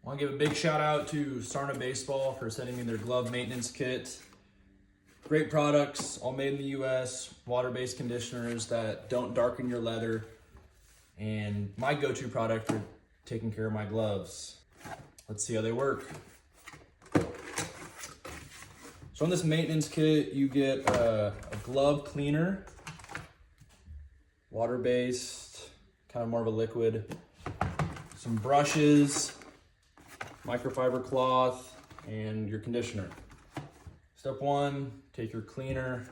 I want to give a big shout out to Sarna Baseball for sending me their glove maintenance kit. Great products, all made in the US, water-based conditioners that don't darken your leather, and my go-to product for taking care of my gloves. Let's see how they work. So in this maintenance kit, you get a glove cleaner, water-based, kind of more of a liquid, some brushes, microfiber cloth, and your conditioner. Step one, take your cleaner,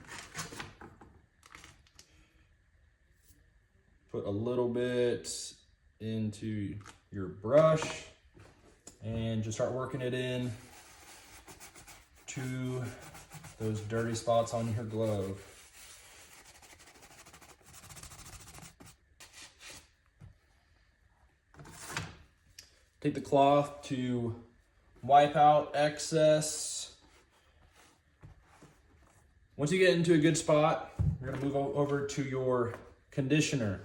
put a little bit into your brush, and just start working it in to those dirty spots on your glove. Take the cloth to wipe out excess. Once you get into a good spot, you're gonna move over to your conditioner.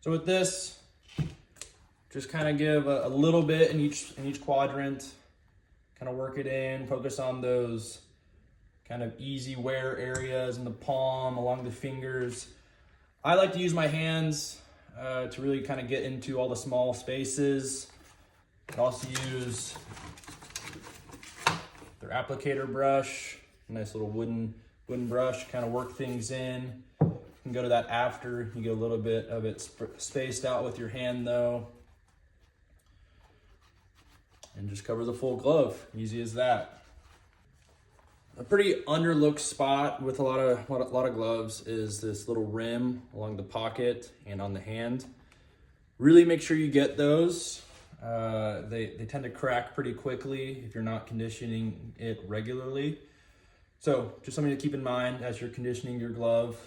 So with this, just kind of give a little bit in each quadrant, kind of work it in, focus on those kind of easy wear areas in the palm, along the fingers. I like to use my hands to really kind of get into all the small spaces. I also use their applicator brush, nice little wooden brush, kind of work things in. You can go to that after, you get a little bit of it spaced out with your hand though. And just cover the full glove, easy as that. A pretty underlooked spot with a lot of gloves is this little rim along the pocket and on the hand. Really make sure you get those. They tend to crack pretty quickly if you're not conditioning it regularly. So just something to keep in mind as you're conditioning your glove.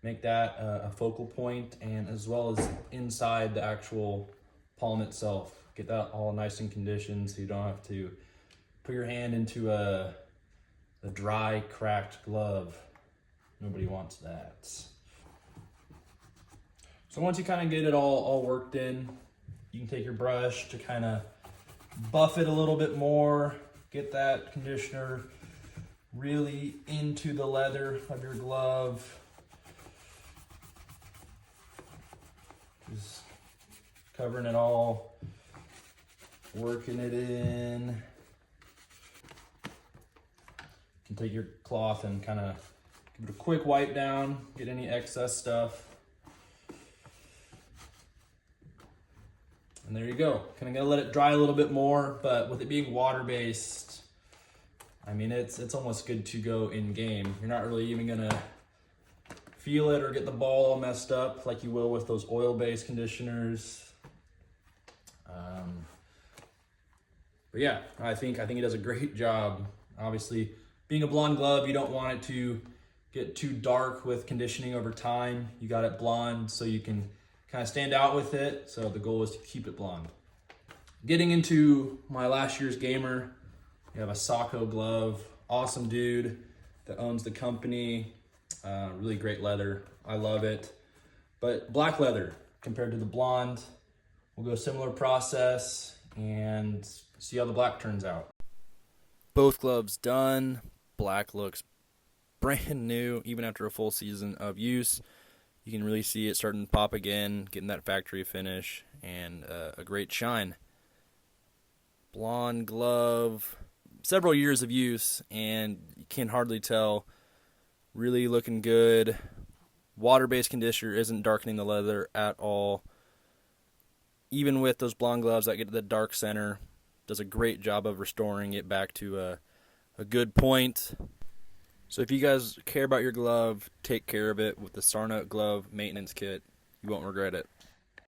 Make that a focal point, and as well as inside the actual palm itself. Get that all nice and conditioned so you don't have to put your hand into a dry, cracked glove. Nobody wants that. So once you kind of get it all worked in, you can take your brush to kind of buff it a little bit more, get that conditioner really into the leather of your glove. Just covering it all, working it in. You can take your cloth and kind of give it a quick wipe down, get any excess stuff. And there you go. Kind of gotta let it dry a little bit more, but with it being water-based, I mean, it's almost good to go in game. You're not really even gonna feel it or get the ball all messed up like you will with those oil-based conditioners. But yeah, I think he does a great job. Obviously, being a blonde glove, you don't want it to get too dark with conditioning over time. You got it blonde so you can kind of stand out with it. So the goal is to keep it blonde. Getting into my last year's gamer, we have a Sacco glove. Awesome dude that owns the company. Really great leather. I love it. But black leather compared to the blonde, we'll go a similar process and see how the black turns out. Both gloves done. Black looks brand new, even after a full season of use. You can really see it starting to pop again, getting that factory finish, and a great shine. Blonde glove, several years of use, and you can hardly tell. Really looking good. Water-based conditioner isn't darkening the leather at all. Even with those blonde gloves that get to the dark center, does a great job of restoring it back to a good point. So if you guys care about your glove, take care of it with the Sarna glove maintenance kit. You won't regret it.